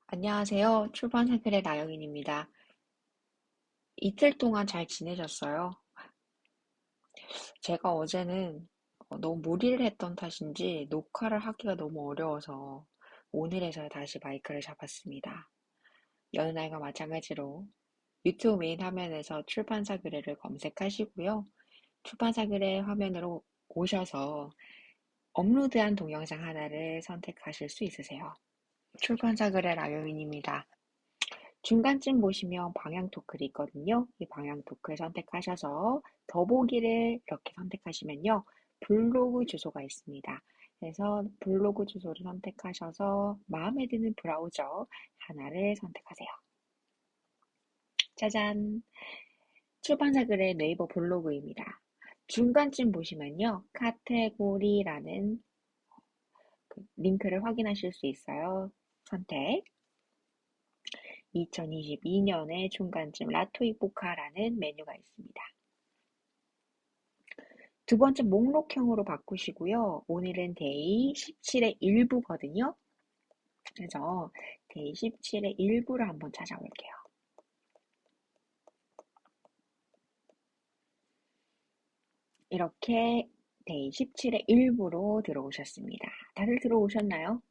안녕하세요. 출판사글의 나영인입니다. 이틀 동안 잘 지내셨어요? 제가 어제는 너무 무리를 했던 탓인지 녹화를 하기가 너무 어려워서 오늘에서야 다시 마이크를 잡았습니다. 여느 날과 마찬가지로 유튜브 메인 화면에서 출판사글을 검색하시고요. 출판사글의 화면으로 오셔서 업로드한 동영상 하나를 선택하실 수 있으세요. 출판사글의 나영인입니다. 중간쯤 보시면 방향 토크를 있거든요. 이 방향 토크를 선택하셔서 더보기를 이렇게 선택하시면요. 블로그 주소가 있습니다. 그래서 블로그 주소를 선택하셔서 마음에 드는 브라우저 하나를 선택하세요. 짜잔! 출판사글의 네이버 블로그입니다. 중간쯤 보시면요. 카테고리라는 링크를 확인하실 수 있어요. 선택. 2022년의 중간쯤 라토이포카라는 메뉴가 있습니다. 두 번째 목록형으로 바꾸시고요. 오늘은 데이 17의 일부거든요. 그래서 데이 17의 일부를 한번 찾아볼게요. 이렇게 데이 17의 일부로 들어오셨습니다. 다들 들어오셨나요?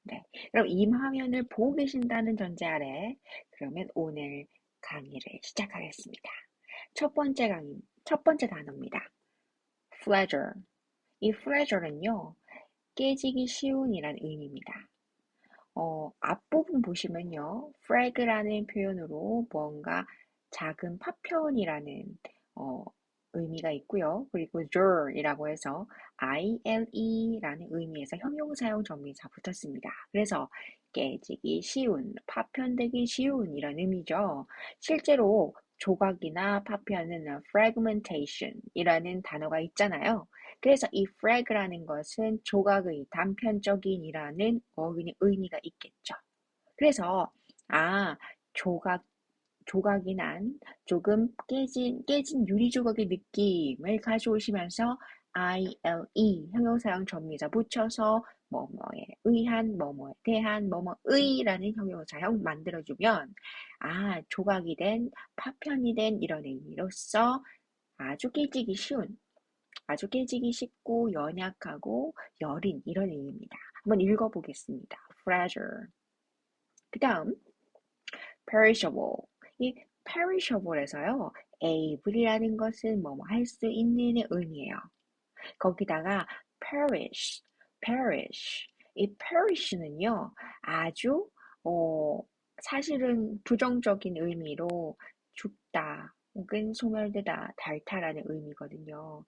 네. 그럼 이 화면을 보고 계신다는 전제 아래 그러면 오늘 강의를 시작하겠습니다. 첫 번째 단어입니다. pleasure. 이 pleasure는요, 깨지기 쉬운이란 의미입니다. 앞부분 보시면요, frag라는 표현으로 뭔가 작은 파편이라는 어, 의미가 있고요. 그리고 ile이라고 해서 ile라는 의미에서 형용사용 전미사 붙었습니다. 그래서 깨지기 쉬운, 파편되기 쉬운 이런 의미죠. 실제로 조각이나 파편은 fragmentation이라는 단어가 있잖아요. 그래서 이 frag라는 것은 조각의 단편적인이라는 어근의 의미가 있겠죠. 그래서 조각 조각이 난 조금 깨진 유리 조각의 느낌을 가져오시면서 ile 형용사형 전미사 붙여서 뭐뭐에 의한 뭐뭐에 대한 뭐뭐의라는 형용사형 만들어주면 조각이 된 파편이 된 이런 의미로서 아주 깨지기 쉬운 아주 깨지기 쉽고 연약하고 여린 이런 의미입니다. 한번 읽어보겠습니다. fragile. 그 다음 perishable. 이 perishable에서요. able이라는 것은 뭐뭐 할 수 있는의 의미예요. 거기다가 perish. 이 perish는요. 아주 사실은 부정적인 의미로 죽다 혹은 소멸되다, 닳다라는 의미거든요.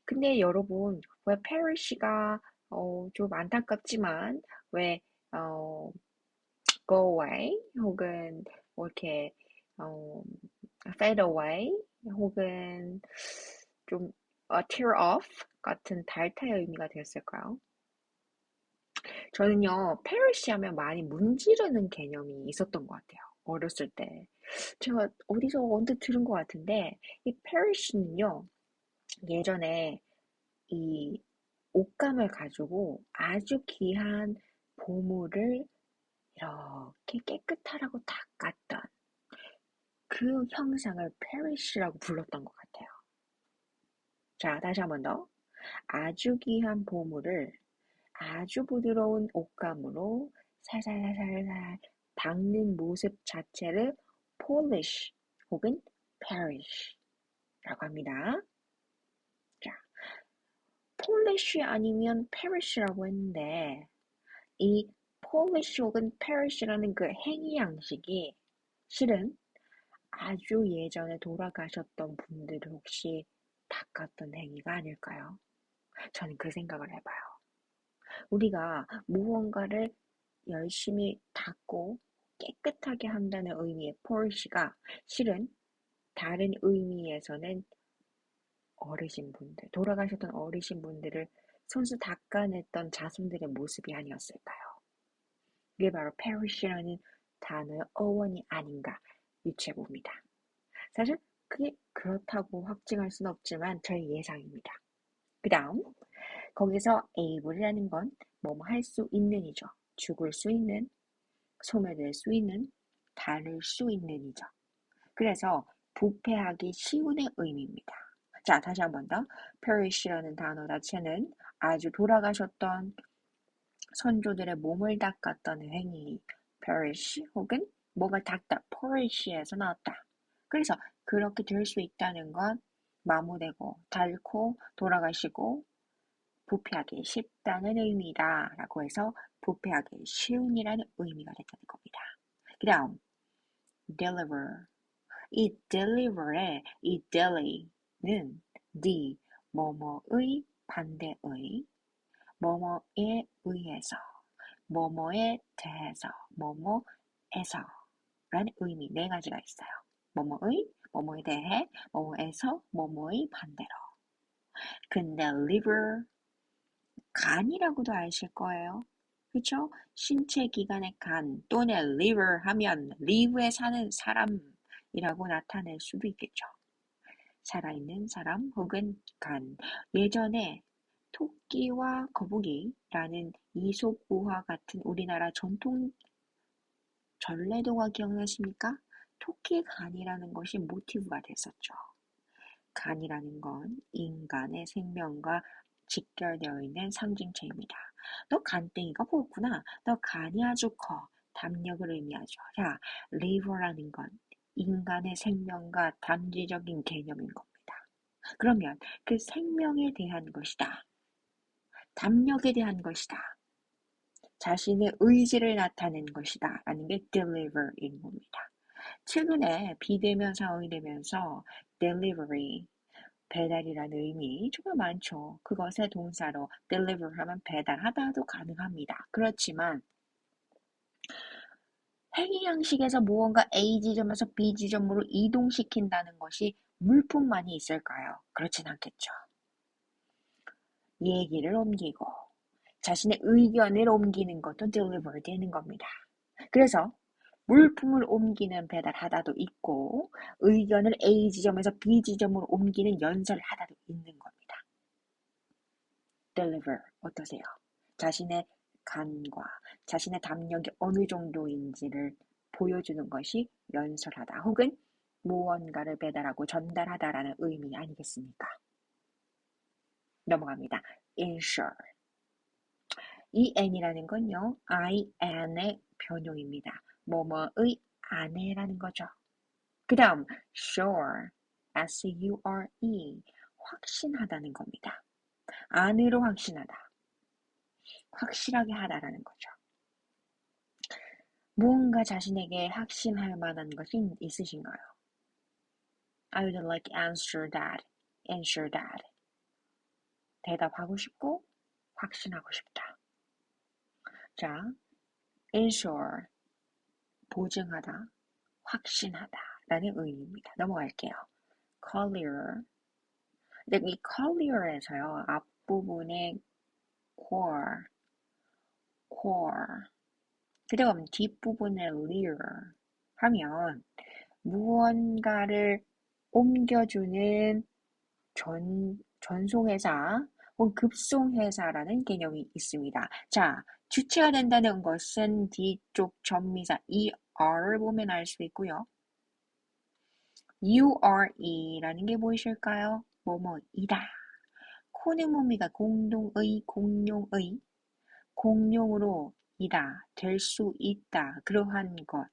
근데 여러분, 왜 perish가 좀 안타깝지만 왜 어, go away 혹은 뭐 이렇게 어, fade away 혹은 좀 tear off 같은 달타의 의미가 되었을까요? 저는요, perish 하면 많이 문지르는 개념이 있었던 것 같아요. 어렸을 때. 제가 어디서 언뜻 들은 것 같은데, 이 perish는요, 예전에 이 옷감을 가지고 아주 귀한 보물을 이렇게 깨끗하라고 닦았던 그 형상을 perish라고 불렀던 것 같아요. 자, 다시 한번 더. 아주 귀한 보물을 아주 부드러운 옷감으로 살살살살 닦는 모습 자체를 polish 혹은 perish라고 합니다. 자, polish 아니면 perish라고 했는데 이 polish 혹은 perish라는 그 행위 양식이 실은 아주 예전에 돌아가셨던 분들을 혹시 닦았던 행위가 아닐까요? 저는 그 생각을 해봐요. 우리가 무언가를 열심히 닦고 깨끗하게 한다는 의미의 polish가 실은 다른 의미에서는 어르신분들, 돌아가셨던 어르신분들을 손수 닦아냈던 자손들의 모습이 아니었을까요? 이게 바로 perish라는 단어의 어원이 아닌가 유추해봅니다. 사실 그게 그렇다고 확증할 수는 없지만 저의 예상입니다. 그 다음 거기서 able이라는 건 뭐뭐 할 수 있는이죠. 죽을 수 있는 소멸될 수 있는, 닳을 수 있는이죠. 그래서 부패하기 쉬운의 의미입니다. 자, 다시 한 번 더. perish라는 단어 자체는 아주 돌아가셨던 선조들의 몸을 닦았던 행위, perish 혹은 몸을 닦다, perish에서 나왔다. 그래서 그렇게 될 수 있다는 건 마모되고 닳고 돌아가시고 부패하기 쉽다는 의미다 라고 해서 부패하기 쉬운이라는 의미가 됐다는 겁니다. 그 다음 deliver, 이 deliver의 이 deli는 d, 뭐뭐의 반대의, 뭐뭐에 의해서, 뭐뭐에 대해서, 뭐뭐에서 라는 의미 네 가지가 있어요. 뭐뭐의, 뭐뭐에 대해, 뭐뭐에서, 뭐뭐의 반대로. 근데 liver, 간이라고도 아실 거예요. 그쵸? 신체 기관의 간 또는 liver 하면 live에 사는 사람이라고 나타낼 수도 있겠죠. 살아있는 사람 혹은 간. 예전에 토끼와 거북이라는 이솝우화 같은 우리나라 전통 전래동화 기억나십니까? 토끼의 간이라는 것이 모티브가 됐었죠. 간이라는 건 인간의 생명과 직결되어 있는 상징체입니다. 너 간땡이가 보구나. 너 간이 아주 커. 담력을 의미하죠. 자, liver라는 건 인간의 생명과 단지적인 개념인 겁니다. 그러면 그 생명에 대한 것이다. 담력에 대한 것이다. 자신의 의지를 나타낸 것이다. 라는 게 deliver인 겁니다. 최근에 비대면사 의되면서 delivery, 배달이라는 의미 정말 많죠. 그것의 동사로 deliver 하면 배달하다도 가능합니다. 그렇지만 행위 양식에서 무언가 A 지점에서 B 지점으로 이동시킨다는 것이 물품만이 있을까요? 그렇진 않겠죠. 얘기를 옮기고 자신의 의견을 옮기는 것도 deliver 되는 겁니다. 그래서 물품을 옮기는 배달하다도 있고 의견을 A 지점에서 B 지점으로 옮기는 연설하다도 있는 겁니다. deliver 어떠세요? 자신의 간과 자신의 담력이 어느 정도인지를 보여주는 것이 연설하다 혹은 무언가를 배달하고 전달하다라는 의미 아니겠습니까? 넘어갑니다. ensure. 이 n이라는 건요, in의 변형입니다. 뭐뭐의 안에라는 거죠. 그 다음 sure, s-u-r-e, 확신하다는 겁니다. 안으로 확신하다, 확실하게 하다라는 거죠. 무언가 자신에게 확신할 만한 것이 있으신가요? I would like answer that. 대답하고 싶고 확신하고 싶다. 자, ensure, 보증하다, 확신하다 라는 의미입니다. 넘어갈게요. clear. 이 clear에서요, 앞부분에 core, 그 다음 뒷부분에 lear 하면 무언가를 옮겨주는 전송회사 혹은 급송회사라는 개념이 있습니다. 자, 주체가 된다는 것은 뒤쪽 전미사 er을 보면 알 수 있고요. ure라는 게 무엇일까요? 뭐뭐이다. 코는 뭡니까? 공동의, 공용의, 공용으로 이다, 될 수 있다, 그러한 것.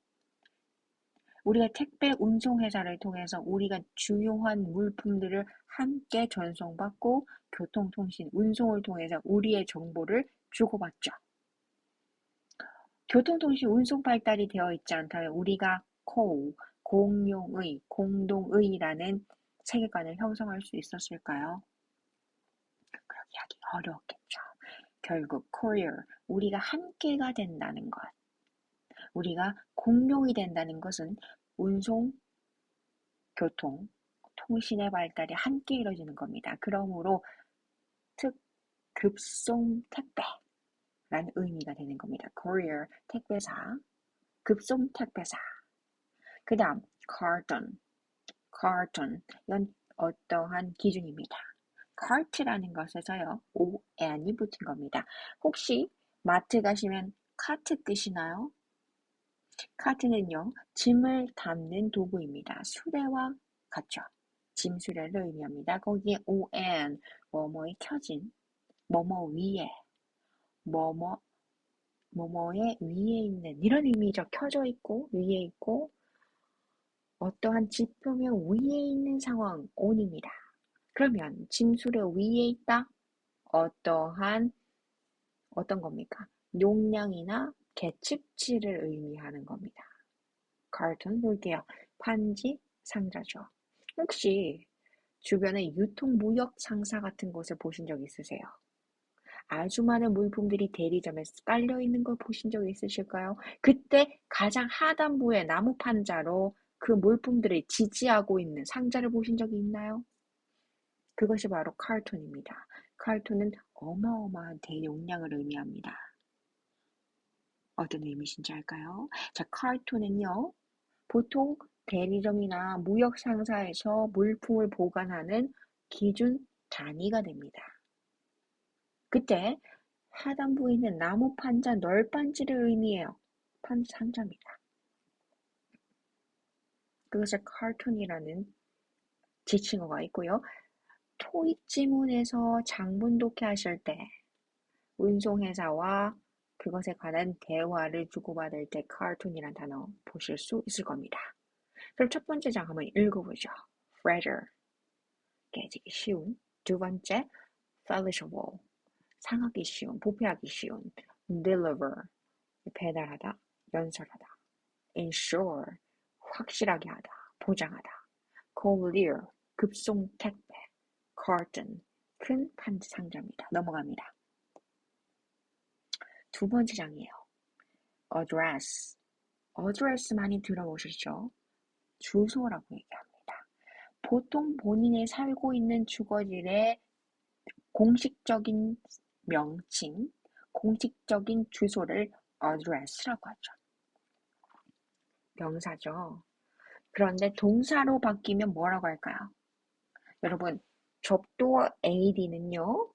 우리가 택배 운송회사를 통해서 우리가 중요한 물품들을 함께 전송받고 교통통신, 운송을 통해서 우리의 정보를 주고받죠. 교통통신, 운송 발달이 되어 있지 않다면 우리가 공용의, 공동의라는 세계관을 형성할 수 있었을까요? 그렇게 하기 어려웠겠죠. 결국 courier, 우리가 함께가 된다는 것. 우리가 공용이 된다는 것은 운송, 교통, 통신의 발달이 함께 이루어지는 겁니다. 그러므로 급송 택배라는 의미가 되는 겁니다. courier, 택배사, 급송 택배사. 그 다음 carton, 이건 어떠한 기준입니다. cart라는 것에서요, on이 붙은 겁니다. 혹시 마트 가시면 카트 뜨시나요? 카트는요, 짐을 담는 도구입니다. 수레와 같죠. 짐 수레를 의미합니다. 거기에 on, 뭐뭐에 켜진, 뭐뭐 위에, 뭐뭐, 뭐뭐의 위에 있는 이런 의미죠. 켜져 있고, 위에 있고, 어떠한 지표면 위에 있는 상황, on입니다. 그러면 짐수레 위에 있다? 어떤 겁니까? 용량이나 계측치를 의미하는 겁니다. 카톤 볼게요. 판지, 상자죠. 혹시 주변에 유통무역 상사 같은 곳을 보신 적 있으세요? 아주 많은 물품들이 대리점에 깔려 있는 걸 보신 적 있으실까요? 그때 가장 하단부에 나무 판자로 그 물품들을 지지하고 있는 상자를 보신 적이 있나요? 그것이 바로 카톤입니다. 카톤은 어마어마한 대용량을 의미합니다. 어떤 의미신지 알까요? 자, 카톤은요, 보통 대리점이나 무역 상사에서 물품을 보관하는 기준 단위가 됩니다. 그때 하단부에 있는 나무 판자 널빤지를 의미해요. 판자 상자입니다. 그것을 카톤이라는 지칭어가 있고요. 토익 지문에서 장문 독해하실 때 운송회사와 그것에 관한 대화를 주고받을 때 카톤이라는 단어 보실 수 있을 겁니다. 그럼 첫 번째 장 한번 읽어보죠. Fragile, 깨지기 쉬운. 두 번째, perishable, 상하기 쉬운, 부패하기 쉬운. Deliver, 배달하다, 연설하다. Ensure, 확실하게 하다, 보장하다. Courier, 급송 택배. Carton, 큰 판지 상자입니다. 넘어갑니다. 두 번째 장이에요. Address, address 많이 들어보셨죠? 주소라고 얘기합니다. 보통 본인이 살고 있는 주거지의 공식적인 명칭, 공식적인 주소를 address라고 하죠. 명사죠. 그런데 동사로 바뀌면 뭐라고 할까요? 여러분, 접두어 ad는요,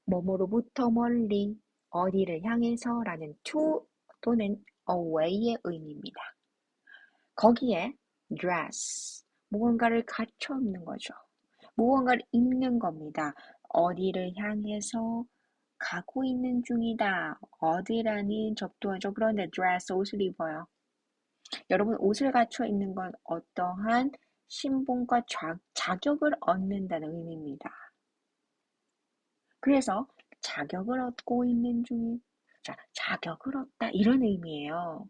뭐뭐로부터 멀리, 어디를 향해서라는 to 또는 away의 의미입니다. 거기에 dress, 무언가를 갖춰 입는 거죠. 무언가를 입는 겁니다. 어디를 향해서 가고 있는 중이다. 어디라는 접두어죠. 그런데 dress, 옷을 입어요. 여러분, 옷을 갖춰 입는 건 어떠한 신분과 자격을 얻는다는 의미입니다. 그래서 자격을 얻고 있는 중인, 자, 자격을 얻다 이런 의미예요.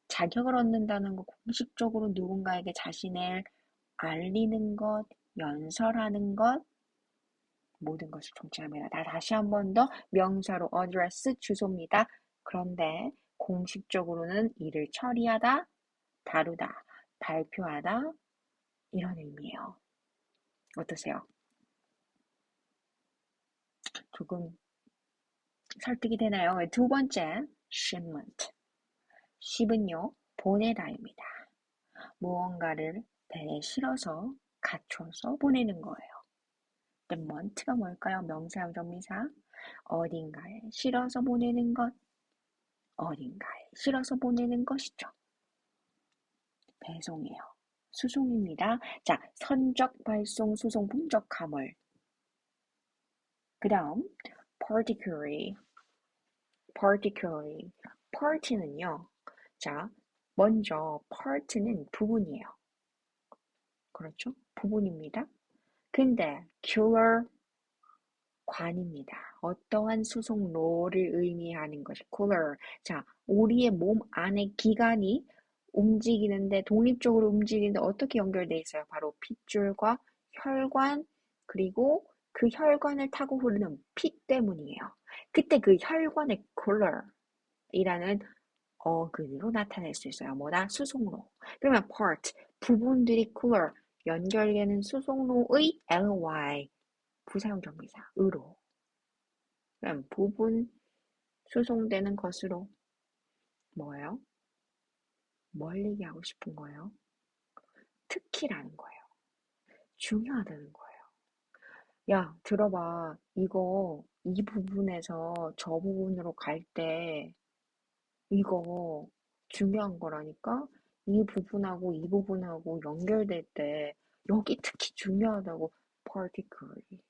자격을 얻는다는 거 공식적으로 누군가에게 자신을 알리는 것, 연설하는 것, 모든 것을 총칭합니다. 다시 한 번 더 명사로 address 주소입니다. 그런데 공식적으로는 일을 처리하다, 다루다, 발표하다 이런 의미예요. 어떠세요? 조금 설득이 되나요? 두 번째, shipment. ship은요, 보내다입니다. 무언가를 배에 실어서 갖춰서 보내는 거예요. mont가 뭘까요? 명사형 접미사. 어딘가에 실어서 보내는 것, 어딘가에 실어서 보내는 것이죠. 배송이에요. 수송입니다. 자, 선적, 발송, 수송, 분적, 가물. 그 다음, particularly. part는요. 자, 먼저 part는 부분이에요. 그렇죠? 부분입니다. 근데 cular 관입니다. 어떠한 수송로를 의미하는 것이 cooler. 자, 우리의 몸 안에 기관이 움직이는데 독립적으로 움직이는데 어떻게 연결돼 있어요? 바로 핏줄과 혈관 그리고 그 혈관을 타고 흐르는 피 때문이에요. 그때 그 혈관의 color이라는 어근으로 나타낼 수 있어요. 뭐다? 수송로. 그러면 part 부분들이 color 연결되는 수송로의 ly 부사용 정비사 으로. 그럼 부분 수송되는 것으로 뭐예요? 뭘 얘기하고 싶은 거예요? 특히라는 거예요. 중요하다는 거예요. 야, 들어봐. 이 부분에서 저 부분으로 갈 때 이거 중요한 거라니까? 이 부분하고 이 부분하고 연결될 때 여기 특히 중요하다고 particularly.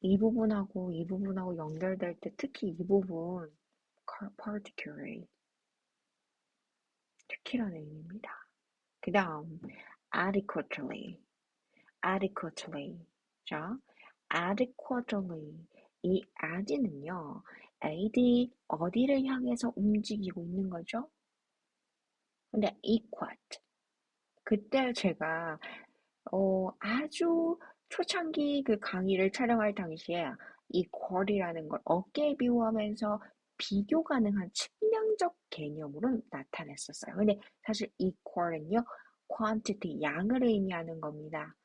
이 부분하고 이 부분하고 연결될 때 특히 이 부분 particularly 특히라는 의미입니다. 그 다음 adequately adequately 자 adequately 이 add는요 ad 어디를 향해서 움직이고 있는 거죠? 근데 equat 그때 제가 아주 초창기 그 강의를 촬영할 당시에 이 쿼리라는 걸 어깨에 비유하면서 비교 가능한 측량적 개념으로 나타냈었어요. 근데 사실 이 쿼는요, quantity, 양을 의미하는 겁니다.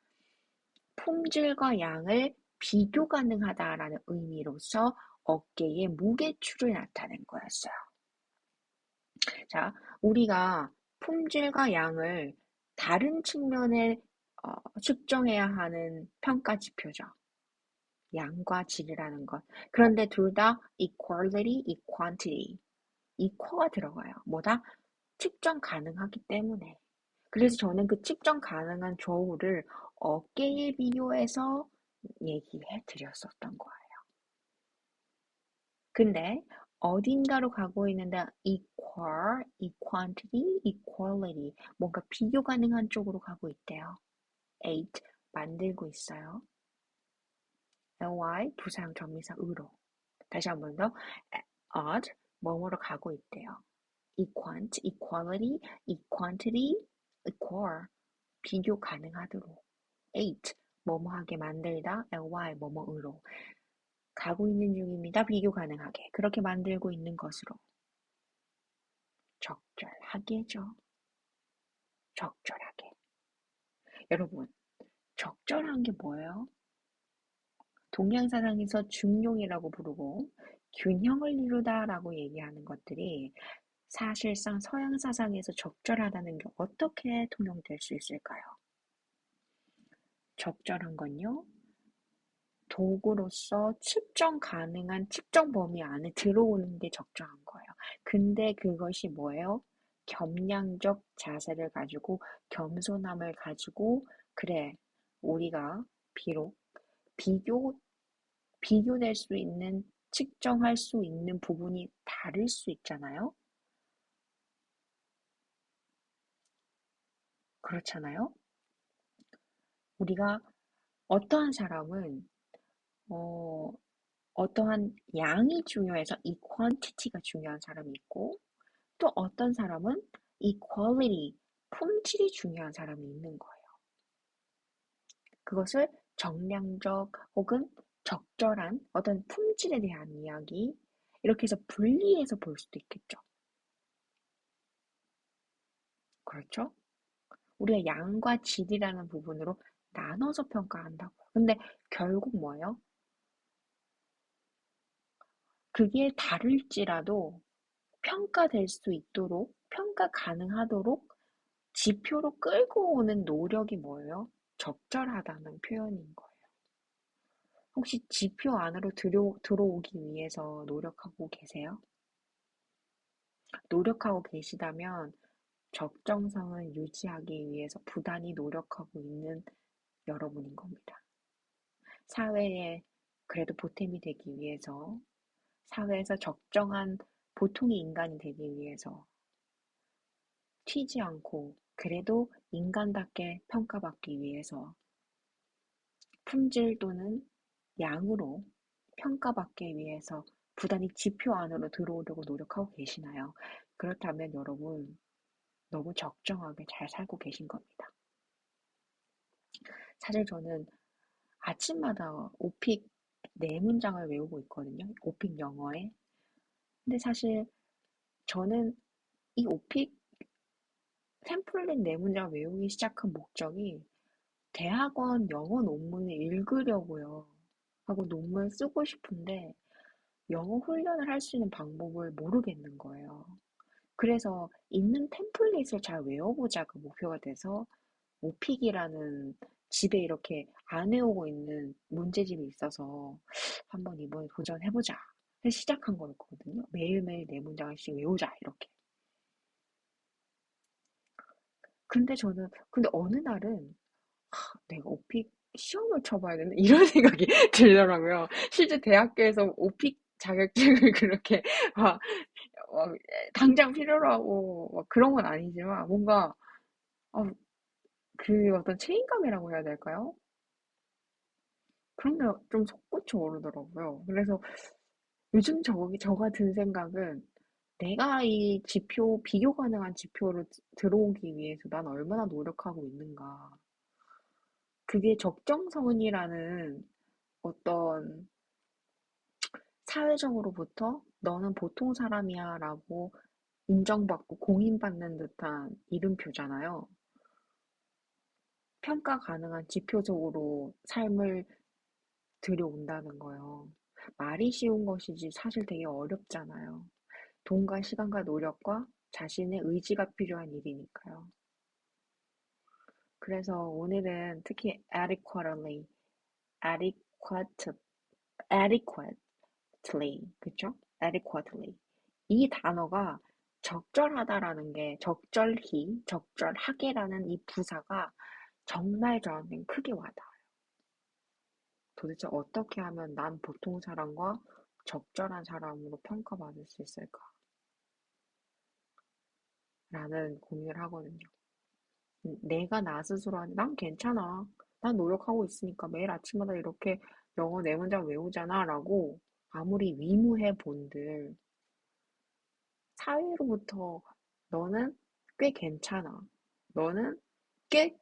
품질과 양을 비교 가능하다라는 의미로서 어깨의 무게추를 나타낸 거였어요. 자, 우리가 품질과 양을 다른 측면에 측정해야 하는 평가 지표죠. 양과 질이라는 것. 그런데 둘 다 equality, equantity, equal가 들어가요. 뭐다? 측정 가능하기 때문에. 그래서 저는 그 측정 가능한 저울을 어깨에 비교해서 얘기해 드렸었던 거예요. 근데 어딘가로 가고 있는데 equal, equantity, equality 뭔가 비교 가능한 쪽으로 가고 있대요. eight 만들고 있어요. ly 부사형 전미사 으로 다시 한 번 더 at 뭐뭐로 가고 있대요. equant, equality, equantity, equal 비교 가능하도록 eight 뭐뭐하게 만들다 ly 뭐뭐으로 가고 있는 중입니다. 비교 가능하게 그렇게 만들고 있는 것으로 적절하게죠. 적절하게. 여러분, 적절한 게 뭐예요? 동양사상에서 중용이라고 부르고 균형을 이루다라고 얘기하는 것들이 사실상 서양사상에서 적절하다는 게 어떻게 통용될 수 있을까요? 적절한 건요, 도구로서 측정 가능한 측정 범위 안에 들어오는 게 적절한 거예요. 근데 그것이 뭐예요? 겸양적 자세를 가지고 겸손함을 가지고 그래, 우리가 비록 비교, 비교될 수 있는 측정할 수 있는 부분이 다를 수 있잖아요. 그렇잖아요. 우리가 어떠한 사람은 어, 어떠한 양이 중요해서 이 quantity가 중요한 사람이 있고 또 어떤 사람은 이 quality, 품질이 중요한 사람이 있는 거예요. 그것을 정량적 혹은 적절한 어떤 품질에 대한 이야기 이렇게 해서 분리해서 볼 수도 있겠죠. 그렇죠? 우리가 양과 질이라는 부분으로 나눠서 평가한다고. 근데 결국 뭐예요? 그게 다를지라도 평가될 수 있도록, 평가 가능하도록 지표로 끌고 오는 노력이 뭐예요? 적절하다는 표현인 거예요. 혹시 지표 안으로 들어오기 위해서 노력하고 계세요? 노력하고 계시다면 적정성을 유지하기 위해서 부단히 노력하고 있는 여러분인 겁니다. 사회에 그래도 보탬이 되기 위해서, 사회에서 적정한 보통의 인간이 되기 위해서 튀지 않고 그래도 인간답게 평가받기 위해서 품질 또는 양으로 평가받기 위해서 부단히 지표 안으로 들어오려고 노력하고 계시나요? 그렇다면 여러분 너무 적정하게 잘 살고 계신 겁니다. 사실 저는 아침마다 오픽 네 문장을 외우고 있거든요. 오픽 영어에. 근데 사실 저는 이 오픽 템플릿 네 문장 외우기 시작한 목적이 대학원 영어 논문을 읽으려고요. 하고 논문 쓰고 싶은데 영어 훈련을 할 수 있는 방법을 모르겠는 거예요. 그래서 있는 템플릿을 잘 외워보자가 목표가 돼서 오픽이라는 집에 이렇게 안 외우고 있는 문제집이 있어서 한번 이번에 도전해보자 해서 시작한 거였거든요. 매일매일 네 문장씩 외우자 이렇게. 근데 어느 날은 내가 오픽 시험을 쳐봐야 되나 이런 생각이 들더라고요. 실제 대학교에서 오픽 자격증을 그렇게 막, 막 당장 필요로 하고 막 그런 건 아니지만 뭔가 어, 그 어떤 책임감이라고 해야 될까요? 그런 게 좀 솟구쳐 오르더라고요. 그래서 요즘 저가 든 생각은 내가 이 지표, 비교 가능한 지표로 들어오기 위해서 난 얼마나 노력하고 있는가. 그게 적정선이라는 어떤 사회적으로부터 너는 보통 사람이야 라고 인정받고 공인받는 듯한 이름표잖아요. 평가 가능한 지표적으로 삶을 들여온다는 거요. 말이 쉬운 것이지 사실 되게 어렵잖아요. 돈과 시간과 노력과 자신의 의지가 필요한 일이니까요. 그래서 오늘은 특히 adequately, adequate, adequately, 그쵸? adequately. 이 단어가 적절하다라는 게 적절히, 적절하게라는 이 부사가 정말 저한테는 크게 와닿아요. 도대체 어떻게 하면 난 보통 사람과 적절한 사람으로 평가받을 수 있을까? 라는 고민을 하거든요. 내가 나 스스로 난 괜찮아. 난 노력하고 있으니까 매일 아침마다 이렇게 영어 네 문장 외우잖아. 라고 아무리 위무해 본들 사회로부터 너는 꽤 괜찮아. 너는 꽤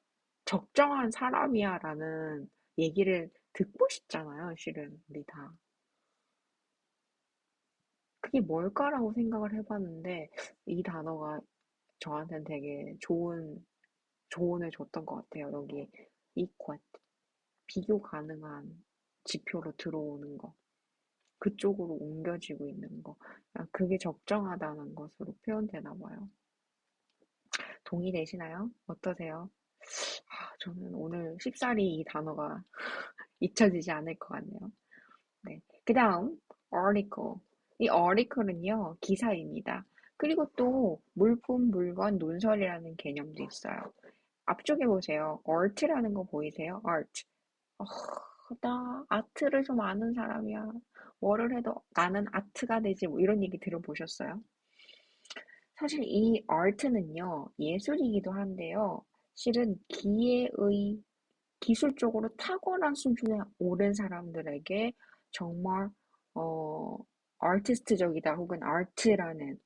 적정한 사람이야. 라는 얘기를 듣고 싶잖아요. 실은 우리 다. 그게 뭘까라고 생각을 해봤는데 이 단어가 저한테는 되게 좋은 조언을 줬던 것 같아요. 여기 equal, 비교 가능한 지표로 들어오는 거. 그쪽으로 옮겨지고 있는 거. 그게 적정하다는 것으로 표현되나 봐요. 동의되시나요? 어떠세요? 저는 오늘 쉽사리 이 단어가 잊혀지지 않을 것 같네요. 네. 그 다음, article. 이 article은요, 기사입니다. 그리고 또 물품, 물건, 논설이라는 개념도 있어요. 앞쪽에 보세요. art라는 거 보이세요? art. 어, 나 아트를 좀 아는 사람이야. 뭐를 해도 나는 아트가 되지. 뭐 이런 얘기 들어보셨어요? 사실 이 art는요, 예술이기도 한데요. 실은 기술적으로 탁월한 수준에 오른 사람들에게 정말 어 아티스트적이다 혹은 아트라는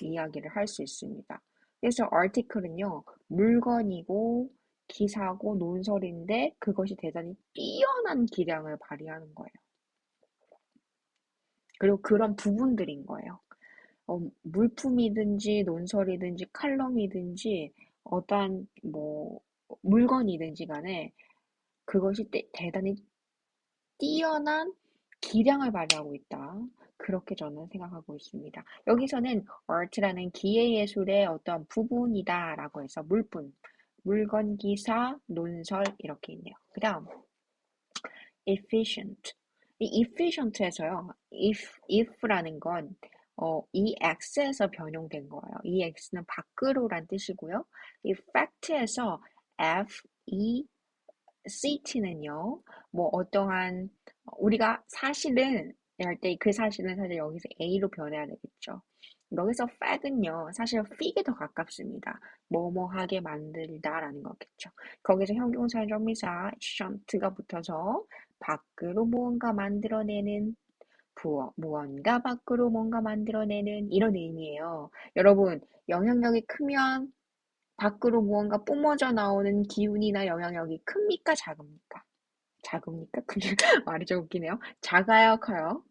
이야기를 할 수 있습니다. 그래서 article은요 물건이고 기사고 논설인데 그것이 대단히 뛰어난 기량을 발휘하는 거예요. 그리고 그런 부분들인 거예요. 물품이든지 논설이든지 칼럼이든지 어떠한 뭐 물건이든지 간에 그것이 대단히 뛰어난 기량을 발휘하고 있다. 그렇게 저는 생각하고 있습니다. 여기서는 art라는 기계예술의 어떤 부분이다라고 해서 물건, 기사, 논설 이렇게 있네요. 그 다음 efficient. 이 efficient에서요. if라는 건 ex에서 변형된 거예요. ex는 밖으로란 뜻이고요. effect에서 CT는요, 뭐 어떠한 우리가 사실은 할 때 그 사실은 사실 여기서 A로 변해야 되겠죠. 여기서 fact은요, 사실 fic에 더 가깝습니다. 뭐뭐 하게 만들다라는 거겠죠. 거기서 형용사 접미사 should가 붙어서 밖으로 무언가 만들어내는 무언가 밖으로 뭔가 만들어내는 이런 의미예요. 여러분, 영향력이 크면 밖으로 무언가 뿜어져 나오는 기운이나 영향력이 큽니까? 작습니까? 작습니까? 말이 좀 웃기네요. 작아요? 커요?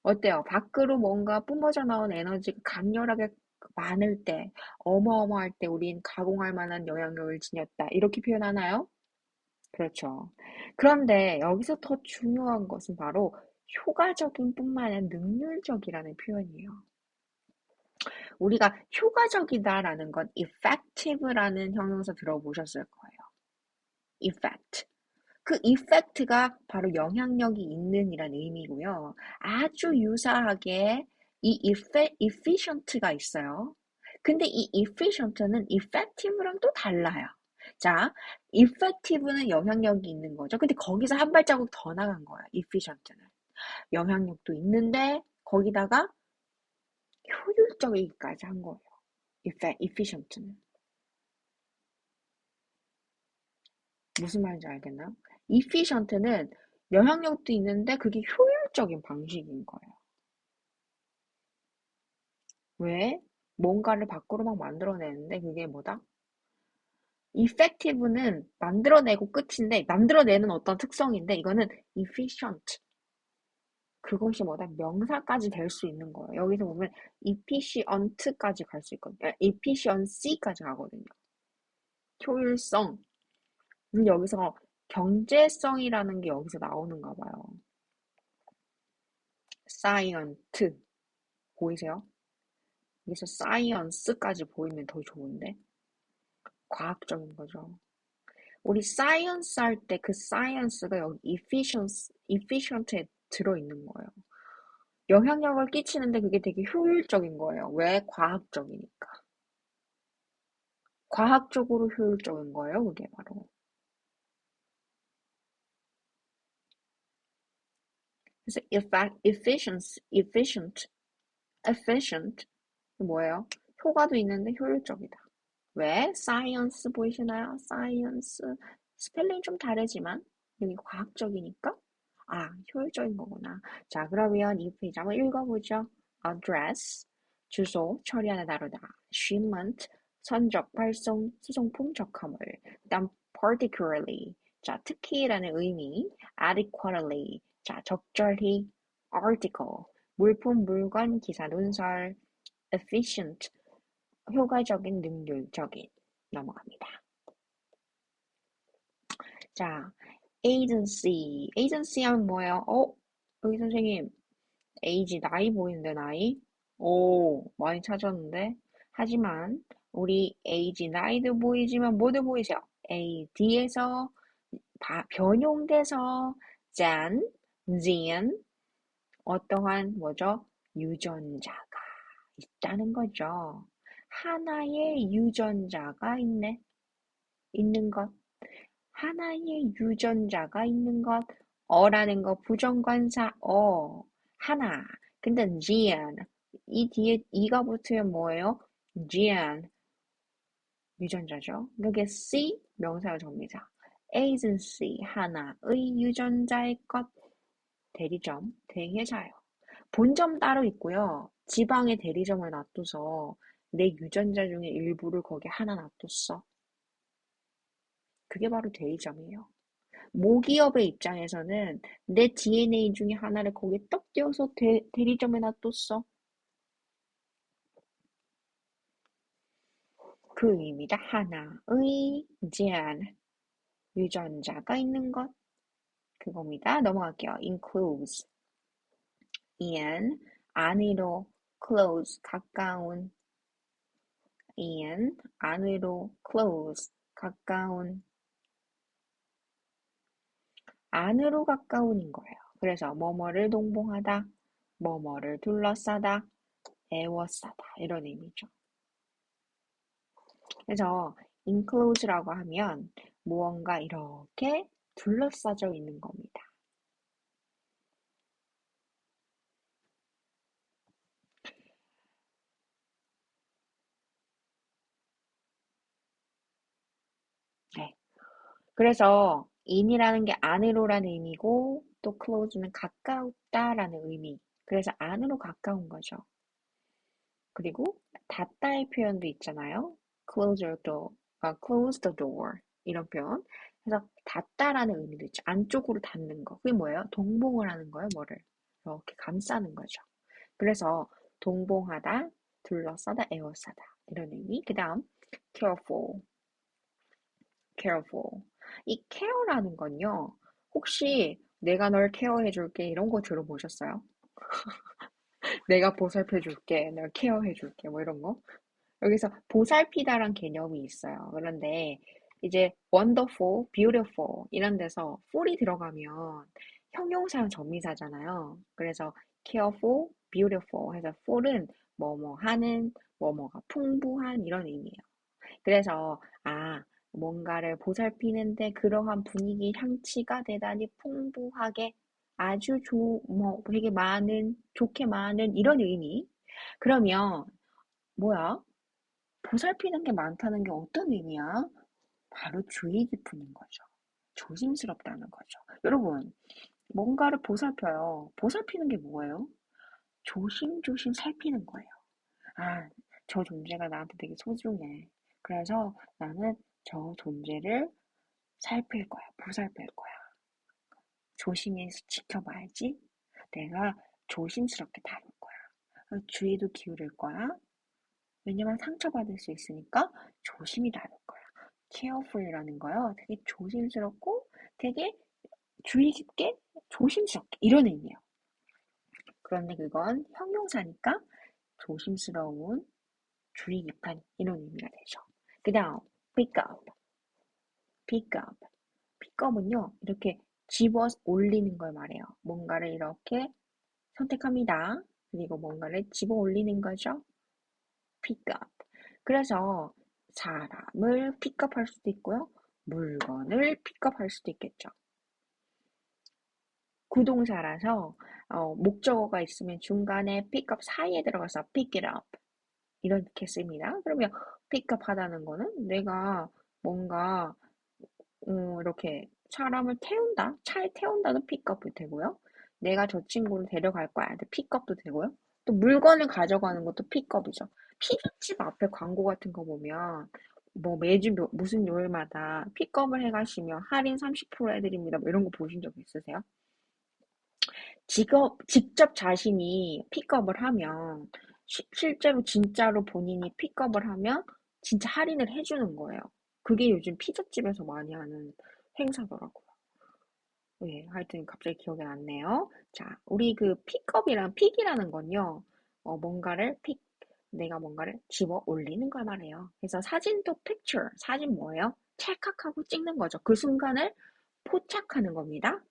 어때요? 밖으로 뭔가 뿜어져 나온 에너지가 강렬하게 많을 때, 어마어마할 때 우린 가공할 만한 영향력을 지녔다. 이렇게 표현하나요? 그렇죠. 그런데 여기서 더 중요한 것은 바로 효과적인 뿐만 아니라 능률적이라는 표현이에요. 우리가 효과적이다라는 건 effective라는 형용사 들어보셨을 거예요. effect. 그 effect가 바로 영향력이 있는이란 의미고요. 아주 유사하게 이 efficient가 있어요. 근데 이 efficient는 effective랑 또 달라요. 자, effective는 영향력이 있는 거죠. 근데 거기서 한 발자국 더 나간 거예요. efficient는. 영향력도 있는데 거기다가 효율적이기까지 한 거예요. efficient는. 무슨 말인지 알겠나요? efficient는 영향력도 있는데 그게 효율적인 방식인 거예요. 왜? 뭔가를 밖으로 막 만들어내는데 그게 뭐다? effective는 만들어내고 끝인데 만들어내는 어떤 특성인데 이거는 efficient. 그것이 뭐다? 명사까지 될 수 있는 거예요. 여기서 보면 efficient까지 갈 수 있거든요. efficiency까지 가거든요. 효율성. 여기서 경제성이라는 게 여기서 나오는가 봐요. science. 보이세요? 여기서 science까지 보이면 더 좋은데? 과학적인 거죠. 우리 science 할 때 그 science가 여기 efficient에 들어있는 거예요. 영향력을 끼치는데 그게 되게 효율적인 거예요. 왜? 과학적이니까. 과학적으로 효율적인 거예요, 그게 바로. 그래서 efficient, 뭐예요? 효과도 있는데 효율적이다. 왜? science 보이시나요? science. 스펠링 좀 다르지만 여기 과학적이니까 효율적인 거구나. 자, 그러면 이 페이지 한번 읽어보죠. address, 주소, 처리하는 다루다. shipment, 선적, 발송, 수송품, 적화물. 그다음 particularly, 자, 특히라는 의미. adequately, 자, 적절히. article, 물품, 물건, 기사, 논설. efficient, 효과적인, 능률적인. 넘어갑니다. 자, agency 하면 뭐예요? 여기 선생님, age, 나이 보이는데, 나이? 오, 많이 찾았는데. 하지만, 우리 age, 나이도 보이지만, 뭐도 보이죠? ad에서, 변용돼서, 진, 어떠한, 뭐죠? 유전자가 있다는 거죠. 하나의 유전자가 있는 것. 하나의 유전자가 있는 것. 어라는 거 부정관사 하나. 근데 gene 이 뒤에 이가 붙으면 뭐예요? gene 유전자죠. 여기 C 명사의 정의사. agency 하나의 유전자의 것. 대리점 대회사예요. 본점 따로 있고요. 지방에 대리점을 놔둬서 내 유전자 중에 일부를 거기 하나 놔뒀어. 그게 바로 대리점이에요. 모기업의 입장에서는 내 DNA 중에 하나를 거기에 떡 띄워서 대리점에 놔뒀어. 그 의미다. 하나의 제한, 유전자가 있는 것. 그겁니다. 넘어갈게요. includes, in, 안으로, close, 가까운, in, 안으로, close, 가까운, 안으로 가까운인 거예요. 그래서 뭐뭐를 동봉하다, 뭐뭐를 둘러싸다, 에워싸다 이런 의미죠. 그래서 enclose라고 하면 무언가 이렇게 둘러싸져 있는 겁니다. 네. 그래서 in이라는 게 안으로라는 의미고 또 close는 가까웠다라는 의미. 그래서 안으로 가까운 거죠. 그리고 닫다의 표현도 있잖아요. close the door 이런 표현. 그래서 닫다라는 의미도 있죠. 안쪽으로 닫는 거. 그게 뭐예요? 동봉을 하는 거예요. 뭐를? 이렇게 감싸는 거죠. 그래서 동봉하다, 둘러싸다, 에워싸다 이런 의미. 그 다음 careful, careful. 이 care라는 건요. 혹시 내가 널 케어해줄게 이런 거 들어보셨어요? 내가 보살펴줄게, 널 케어해줄게 뭐 이런 거. 여기서 보살피다란 개념이 있어요. 그런데 이제 wonderful, beautiful 이런 데서 ful이 들어가면 형용사랑 접미사잖아요. 그래서 careful, beautiful 해서 ful은 뭐뭐 하는, 뭐뭐가 풍부한 이런 의미예요. 그래서 뭔가를 보살피는데 그러한 분위기 향치가 대단히 풍부하게 아주 뭐 되게 많은, 좋게 많은 이런 의미. 그러면 뭐야? 보살피는 게 많다는 게 어떤 의미야? 바로 주의 깊음인 거죠. 조심스럽다는 거죠. 여러분, 뭔가를 보살펴요. 보살피는 게 뭐예요? 조심조심 살피는 거예요. 아, 저 존재가 나한테 되게 소중해. 그래서 나는 저 존재를 살필 거야. 보살필 거야. 조심히 지켜봐야지. 내가 조심스럽게 다룰 거야. 주의도 기울일 거야. 왜냐면 상처받을 수 있으니까 조심히 다룰 거야. careful이라는 거요. 되게 조심스럽고 되게 주의 깊게 조심스럽게 이런 의미예요. 그런데 그건 형용사니까 조심스러운 주의 깊은 이런 의미가 되죠. 그 다음 pick up, pick up. pick up은요 이렇게 집어 올리는 걸 말해요. 뭔가를 이렇게 선택합니다. 그리고 뭔가를 집어 올리는 거죠. pick up. 그래서 사람을 픽업할 수도 있고요. 물건을 픽업할 수도 있겠죠. 구동사라서 목적어가 있으면 중간에 픽업 사이에 들어가서 pick it up 이렇게 씁니다. 그러면 픽업 하다는 거는 내가 뭔가 이렇게 사람을 태운다, 차에 태운다도 픽업이 되고요. 내가 저 친구를 데려갈 거야. 픽업도 되고요. 또 물건을 가져가는 것도 픽업이죠. 피자집 앞에 광고 같은 거 보면 뭐 매주 무슨 요일마다 픽업을 해가시면 할인 30% 해드립니다. 뭐 이런 거 보신 적 있으세요? 직접 자신이 픽업을 하면 실제로 진짜로 본인이 픽업을 하면 진짜 할인을 해주는 거예요. 그게 요즘 피자집에서 많이 하는 행사더라고요. 네, 하여튼 갑자기 기억이 났네요. 자, 우리 그 픽이라는 건요, 내가 뭔가를 집어 올리는 걸 말해요. 그래서 사진도 picture, 사진 뭐예요? 찰칵하고 찍는 거죠. 그 순간을 포착하는 겁니다.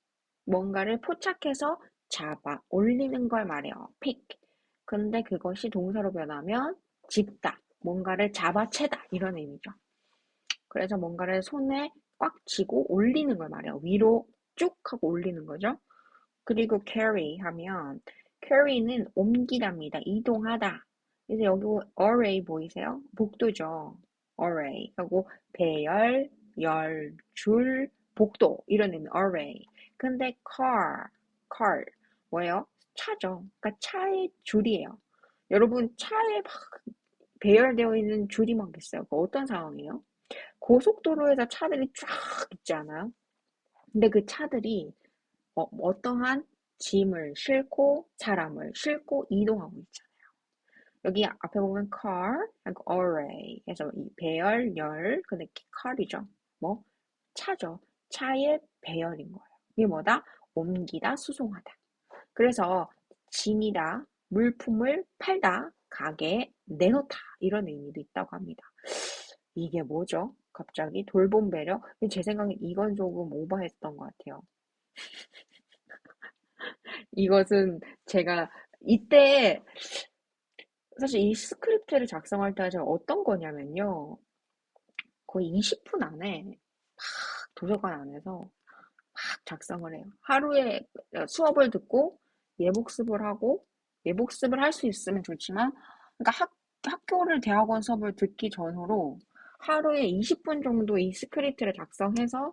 뭔가를 포착해서 잡아 올리는 걸 말해요. pick. 근데 그것이 동사로 변하면 집다, 뭔가를 잡아채다 이런 의미죠. 그래서 뭔가를 손에 꽉 쥐고 올리는 걸 말해요. 위로 쭉 하고 올리는 거죠. 그리고 carry 하면 carry는 옮기답니다. 이동하다. 그래서 여기 array 보이세요? 복도죠. array 하고 배열, 열, 줄, 복도 이런 의미 array. 근데 car 뭐예요? 차죠. 그러니까 차의 줄이에요. 여러분 차에 막 배열되어 있는 줄이 막 있어요. 그 어떤 상황이에요? 고속도로에서 차들이 쫙 있지 않아요? 근데 그 차들이 어떠한 짐을 싣고 사람을 싣고 이동하고 있잖아요. 여기 앞에 보면 car, 그리고 array 해서 이 배열, 열, 근데 car이죠. 뭐 차죠. 차의 배열인 거예요. 이게 뭐다? 옮기다, 수송하다. 그래서 짐이다, 물품을 팔다, 가게에 내놓다 이런 의미도 있다고 합니다. 이게 뭐죠? 갑자기 돌봄 배려? 제 생각에 이건 조금 오버했던 것 같아요. 이것은 제가 이때 사실 이 스크립트를 작성할 때 제가 어떤 거냐면요. 거의 20분 안에 막 도서관 안에서 막 작성을 해요. 하루에 수업을 듣고 예복습을 하고 예복습을 할 수 있으면 좋지만 그러니까 학교를 대학원 수업을 듣기 전후로 하루에 20분 정도 이 스크립트를 작성해서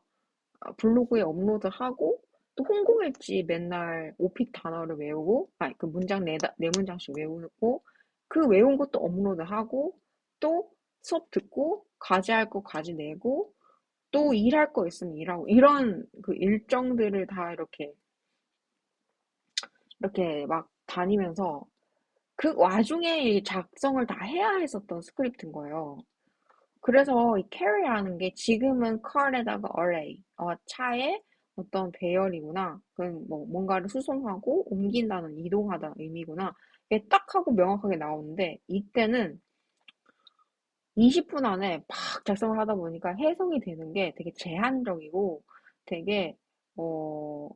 블로그에 업로드하고 또 홍보일지 맨날 오픽 단어를 외우고 그 문장 네 문장씩 외우고 그 외운 것도 업로드하고 또 수업 듣고 과제할 거 과제 내고 또 일할 거 있으면 일하고 이런 그 일정들을 다 이렇게 막 다니면서 그 와중에 작성을 다 해야 했었던 스크립트인 거예요. 그래서 이 carry라는 게 지금은 car에다가 array, 차에 어떤 배열이구나. 그건 뭐 뭔가를 수송하고 옮긴다는 이동하다 의미구나. 이게 딱 하고 명확하게 나오는데 이때는 20분 안에 막 작성을 하다 보니까 해석이 되는 게 되게 제한적이고 되게 어,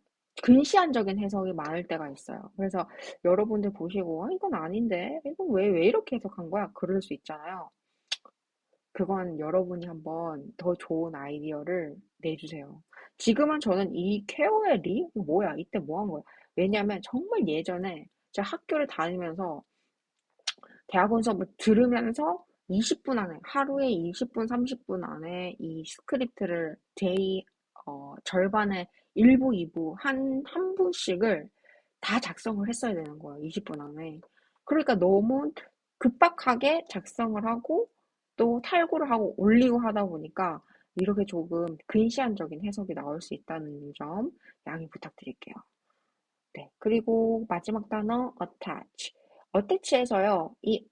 근시안적인 해석이 많을 때가 있어요. 그래서 여러분들 보시고 이건 아닌데 이건 왜 이렇게 해석한 거야? 그럴 수 있잖아요. 그건 여러분이 한번 더 좋은 아이디어를 내주세요. 지금은 저는 이 케어의 리? 이거 뭐야? 이때 뭐 한 거야? 왜냐면 정말 예전에 제가 학교를 다니면서 대학원 수업을 들으면서 20분 안에, 하루에 20분, 30분 안에 이 스크립트를 절반의 1부, 2부, 한 부씩을 다 작성을 했어야 되는 거예요. 20분 안에. 그러니까 너무 급박하게 작성을 하고 또 탈구를 하고 올리고 하다 보니까 이렇게 조금 근시안적인 해석이 나올 수 있다는 점 양해 부탁드릴게요. 네. 그리고 마지막 단어 attach. attach에서요. 이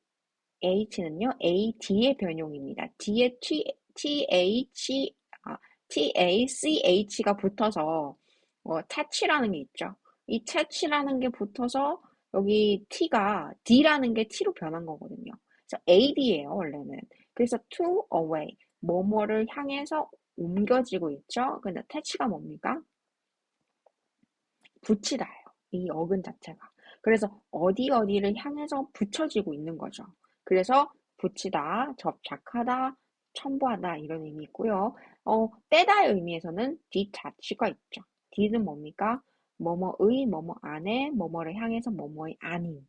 H는요, AD의 변형입니다. 뒤에 TACH가 붙어서, touch라는 게 있죠. 이 touch라는 게 붙어서, 여기 T가 D라는 게 T로 변한 거거든요. 그래서 AD예요, 원래는. 그래서 to away, 뭐뭐를 향해서 옮겨지고 있죠. 근데 touch가 뭡니까? 붙이다예요. 이 어근 자체가. 그래서 어디를 향해서 붙여지고 있는 거죠. 그래서 붙이다, 접착하다, 첨부하다 이런 의미 있고요. 떼다의 의미에서는 detach가 있죠. d는 뭡니까? 뭐뭐의, 뭐뭐 안에, 뭐뭐를 향해서 뭐뭐의 아닌.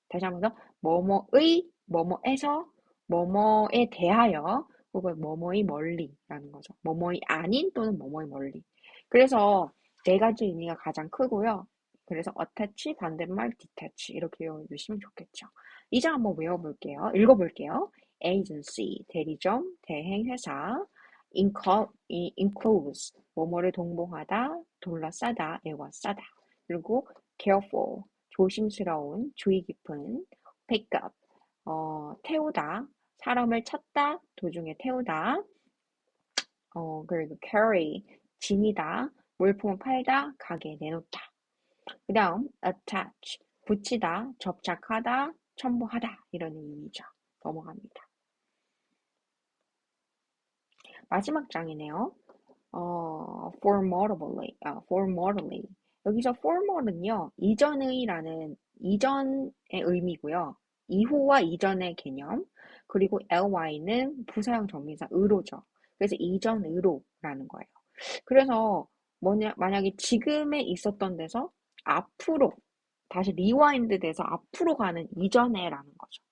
다시 한번 더, 뭐뭐의, 뭐뭐에서, 뭐뭐에 대하여, 혹은 뭐뭐의 멀리라는 거죠. 뭐뭐의 아닌 또는 뭐뭐의 멀리. 그래서 네 가지 의미가 가장 크고요. 그래서 attach, 반대말 detach 이렇게 외워주시면 좋겠죠. 이제 한번 외워볼게요. 읽어볼게요. agency, 대리점, 대행, 회사, enclose, 뭐뭐를 동봉하다, 둘러싸다, 에워싸다. 그리고 careful, 조심스러운, 주의 깊은, pick up, 태우다, 사람을 찾다, 도중에 태우다, 그리고 carry, 지니다, 물품을 팔다, 가게에 내놓다. 그 다음, attach, 붙이다, 접착하다, 첨부하다, 이런 의미죠. 넘어갑니다. 마지막 장이네요. formerly. 여기서 former은요, 이전의 의미고요. 이후와 이전의 개념. 그리고 ly는 부사형 정미사 의로죠. 그래서 이전으로라는 거예요. 그래서 만약에 지금에 있었던 데서 앞으로 다시 리와인드 돼서 앞으로 가는 이전에라는 거죠.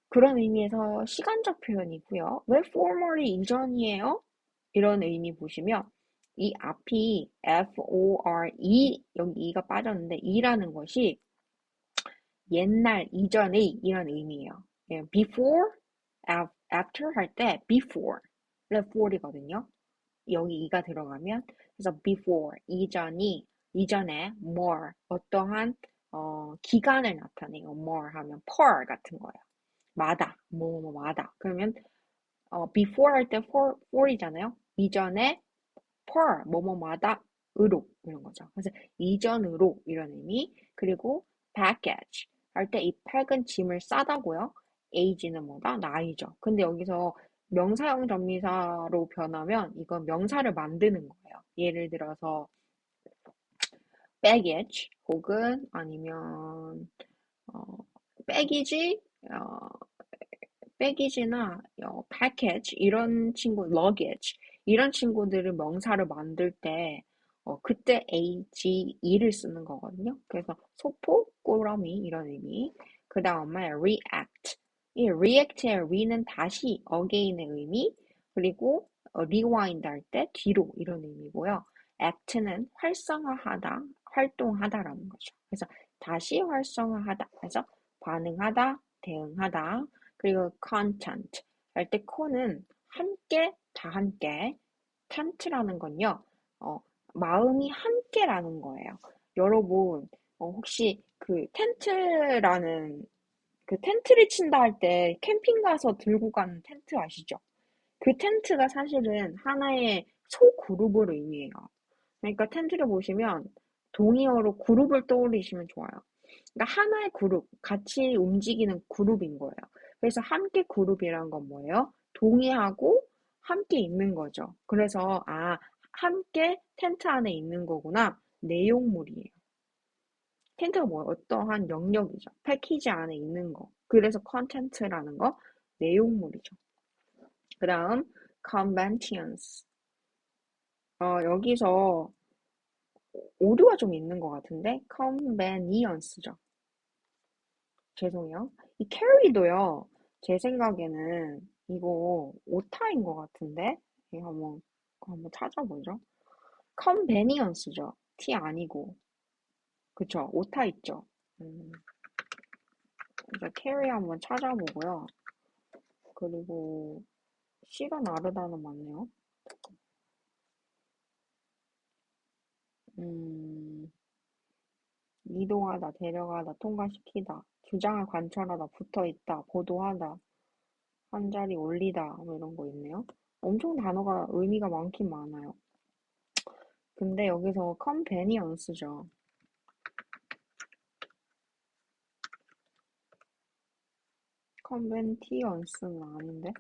그런 의미에서 시간적 표현이고요. 왜 formerly 이전이에요? 이런 의미 보시면 이 앞이 FORE 여기 E가 빠졌는데 E라는 것이 옛날 이전의 이런 의미예요. 예, before, after 할 때 before, fore이거든요. 여기 E가 들어가면 그래서 before 이전에 more 어떠한 기간을 나타내요. more 하면 per 같은 거예요. 마다 뭐뭐마다 그러면 before 할 때 for이잖아요. 이전에 per 뭐뭐마다 으로 이런 거죠. 그래서 이전으로 이런 의미. 그리고 package 할 때 이 pack은 짐을 싸다고요. age는 뭐다? 나이죠. 근데 여기서 명사형 전미사로 변하면 이건 명사를 만드는 거예요. 예를 들어서 baggage 혹은 아니면 어, baggage 백이지나 패키지 이런 친구, luggage 이런 친구들을 명사를 만들 때 그때 age를 쓰는 거거든요. 그래서 소포, 꾸러미 이런 의미. 그 다음에 react. 이 react의 re는 다시 again의 의미. 그리고 rewind 할 때 뒤로 이런 의미고요. act는 활성화하다, 활동하다라는 거죠. 그래서 다시 활성화하다. 그래서 반응하다, 대응하다. 그리고 content 할 때 co는 함께, 다 함께. tent라는 건요, 어, 마음이 함께라는 거예요. 여러분, 혹시 그 텐트라는 그 텐트를 친다 할 때 캠핑 가서 들고 가는 텐트 아시죠? 그 텐트가 사실은 하나의 소그룹을 의미해요. 그러니까 텐트를 보시면 동의어로 그룹을 떠올리시면 좋아요. 그러니까 하나의 그룹, 같이 움직이는 그룹인 거예요. 그래서 함께 그룹이란 건 뭐예요? 동의하고 함께 있는 거죠. 그래서 함께 텐트 안에 있는 거구나. 내용물이에요. 텐트가 뭐예요? 어떠한 영역이죠. 패키지 안에 있는 거. 그래서 컨텐츠라는 거 내용물이죠. 그 다음 conventions. 여기서 오류가 좀 있는 것 같은데 convenience죠. 죄송해요. 이 carry도요. 제 생각에는 이거 오타인 것 같은데 이거 한번 찾아보죠. convenience죠. T 아니고 그쵸? 오타 있죠. 그래서 carry 한번 찾아보고요. 그리고 C가 나르다는 맞네요. 음, 이동하다, 데려가다, 통과시키다, 주장을 관철하다, 붙어있다, 보도하다, 한 자리 올리다, 뭐 이런 거 있네요. 엄청 단어가 의미가 많긴 많아요. 근데 여기서 convenience죠. convenience는 아닌데?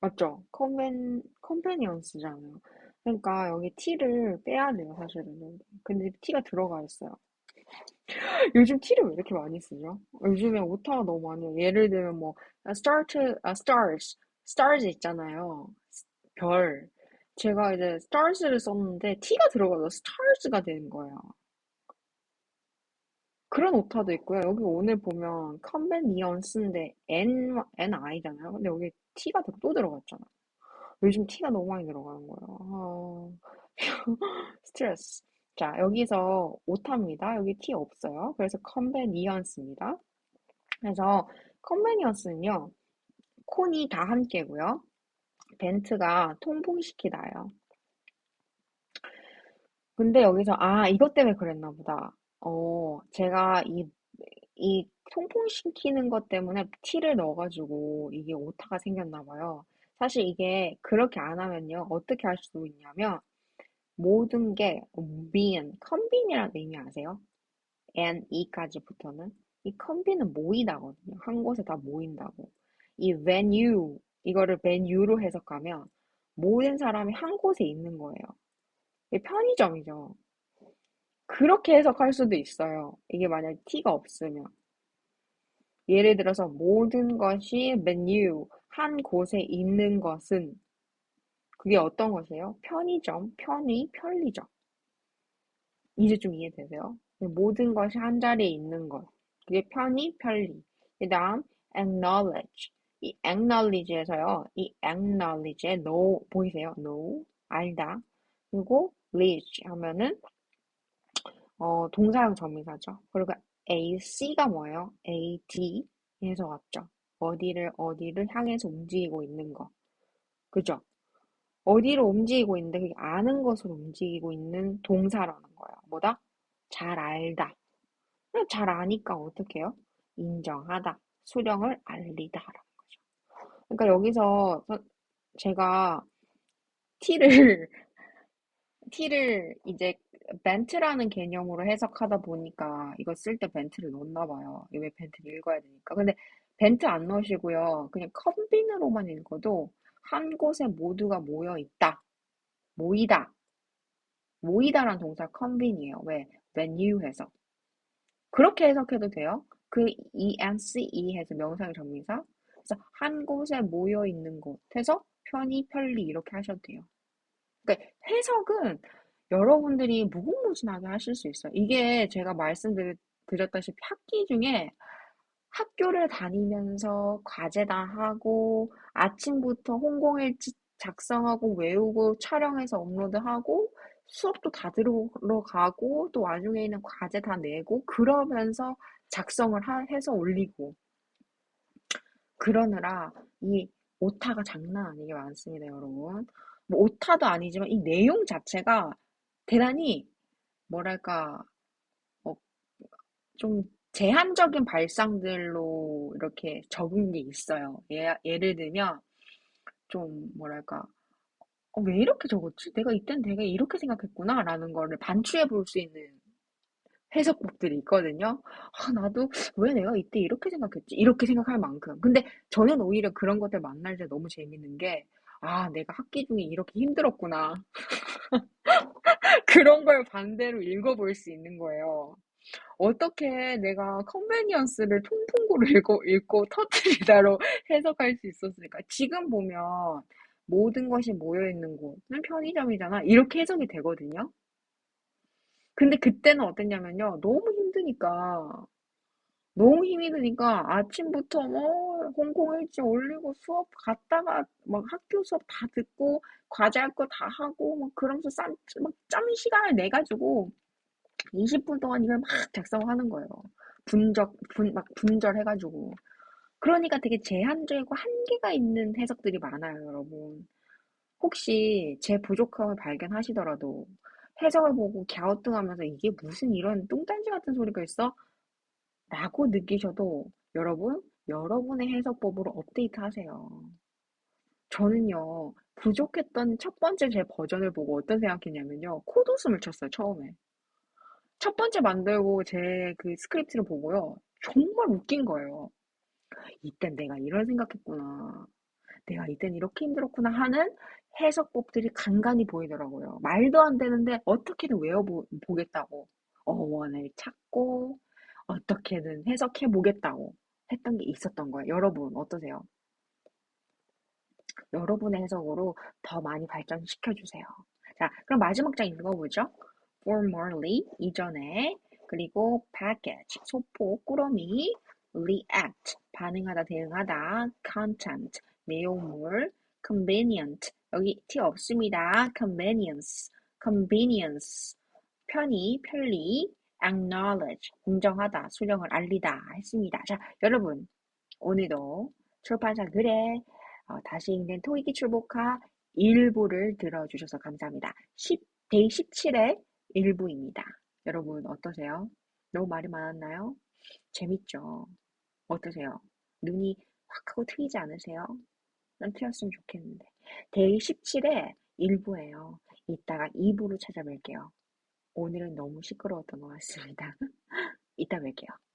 맞죠? convenience잖아요. 그러니까 여기 t를 빼야 돼요, 사실은. 근데 t가 들어가 있어요. 요즘 T를 왜 이렇게 많이 쓰죠? 요즘에 오타가 너무 많아요. 예를 들면 뭐 stars 있잖아요. 별. 제가 이제 stars를 썼는데 T가 들어가서 stars가 되는 거예요. 그런 오타도 있고요. 여기 오늘 보면 convenience인데 N I잖아요. 근데 여기 T가 또 들어갔잖아. 요즘 T가 너무 많이 들어가는 거예요. 스트레스. 자, 여기서 오타입니다. 여기 T 없어요. 그래서 convenience입니다. 그래서 컨베니언스는요, 콘이 다 함께고요. 벤트가 통풍시키다예요. 근데 여기서 이것 때문에 그랬나 보다. 제가 이 통풍시키는 것 때문에 T를 넣어가지고 이게 오타가 생겼나 봐요. 사실 이게 그렇게 안 하면요, 어떻게 할 수 있냐면 모든 게 컨빈이라는 의미 아세요? and e까지 붙어는 이 컨비는 모이다거든요. 한 곳에 다 모인다고. 이 venue 이거를 venue로 해석하면 모든 사람이 한 곳에 있는 거예요. 이게 편의점이죠. 그렇게 해석할 수도 있어요. 이게 만약 t가 없으면. 예를 들어서 모든 것이 venue 한 곳에 있는 것은 그게 어떤 것이에요? 편의점, 편리점. 이제 좀 이해되세요? 모든 것이 한 자리에 있는 것. 그게 편리. 그 다음, acknowledge. 이 acknowledge에서요, 이 acknowledge에 know, 보이세요? know, 알다. 그리고 lead 하면은, 동사형 전미사죠. 그리고 ac가 뭐예요? ad에서 왔죠. 어디를 향해서 움직이고 있는 거. 그죠? 어디로 움직이고 있는데 그게 아는 것으로 움직이고 있는 동사라는 거예요. 뭐다? 잘 알다. 그냥 잘 아니까 어떻게 해요? 인정하다. 수령을 알리다라는 거죠. 그러니까 여기서 제가 T를 이제 벤트라는 개념으로 해석하다 보니까 이거 쓸 때 벤트를 넣었나 봐요. 왜 벤트를 읽어야 되니까. 근데 벤트 안 넣으시고요. 그냥 컨빈으로만 읽어도 한 곳에 모두가 모여 있다. 모이다. 모이다란 동사 컨빈이에요. 왜? when you 해서. 그렇게 해석해도 돼요. 그 ENCE 해서 명사의 정미사. 그래서 한 곳에 모여 있는 곳 해서 편리 이렇게 하셔도 돼요. 그러니까 해석은 여러분들이 무궁무진하게 하실 수 있어요. 이게 제가 말씀드렸다시피 학기 중에 학교를 다니면서 과제 다 하고 아침부터 홍콩일지 작성하고 외우고 촬영해서 업로드하고 수업도 다 들어가고 또 와중에 있는 과제 다 내고 그러면서 작성을 해서 올리고 그러느라 이 오타가 장난 아니게 많습니다, 여러분. 뭐 오타도 아니지만 이 내용 자체가 대단히 뭐랄까 어, 좀 제한적인 발상들로 이렇게 적은 게 있어요. 예를 들면 좀 뭐랄까 왜 이렇게 적었지? 내가 이땐 이렇게 생각했구나 라는 거를 반추해 볼 수 있는 해석법들이 있거든요. 나도 왜 내가 이때 이렇게 생각했지? 이렇게 생각할 만큼. 근데 저는 오히려 그런 것들 만날 때 너무 재밌는 게, 내가 학기 중에 이렇게 힘들었구나. 그런 걸 반대로 읽어볼 수 있는 거예요. 어떻게 내가 컨베니언스를 통풍구로 읽고 터뜨리다로 해석할 수 있었을까? 지금 보면 모든 것이 모여있는 곳은 편의점이잖아. 이렇게 해석이 되거든요. 근데 그때는 어땠냐면요. 너무 힘이 드니까 아침부터 뭐 홍콩일지 올리고 수업 갔다가 막 학교 수업 다 듣고 과제 할 거 다 하고 막 그러면서 짬 시간을 내 가지고 20분 동안 이걸 막 작성하는 거예요. 막 분절해가지고. 그러니까 되게 제한적이고 한계가 있는 해석들이 많아요, 여러분. 혹시 제 부족함을 발견하시더라도 해석을 보고 갸우뚱하면서 이게 무슨 이런 뚱딴지 같은 소리가 있어? 라고 느끼셔도 여러분, 여러분의 해석법으로 업데이트 하세요. 저는요, 부족했던 첫 번째 제 버전을 보고 어떤 생각했냐면요. 코웃음을 쳤어요, 처음에. 첫 번째 만들고 제 그 스크립트를 보고요. 정말 웃긴 거예요. 이땐 내가 이런 생각했구나. 내가 이땐 이렇게 힘들었구나 하는 해석법들이 간간히 보이더라고요. 말도 안 되는데 어떻게든 외워보겠다고 어원을 찾고 어떻게든 해석해 보겠다고 했던 게 있었던 거예요. 여러분 어떠세요? 여러분의 해석으로 더 많이 발전시켜 주세요. 자, 그럼 마지막 장 읽어보죠. formerly 이전에 그리고 package 소포 꾸러미 react 반응하다 대응하다 content 내용물 convenient 여기 T 없습니다. convenience 편리 acknowledge 인정하다 수령을 알리다 했습니다. 자, 여러분 오늘도 출판사 글에 다시 읽는 토익이 출복화 일부를 들어주셔서 감사합니다. 데이 17의 일부입니다. 여러분 어떠세요? 너무 말이 많았나요? 재밌죠? 어떠세요? 눈이 확 하고 트이지 않으세요? 난 트였으면 좋겠는데. 데이 17의 일부예요. 이따가 2부로 찾아뵐게요. 오늘은 너무 시끄러웠던 것 같습니다. 이따 뵐게요.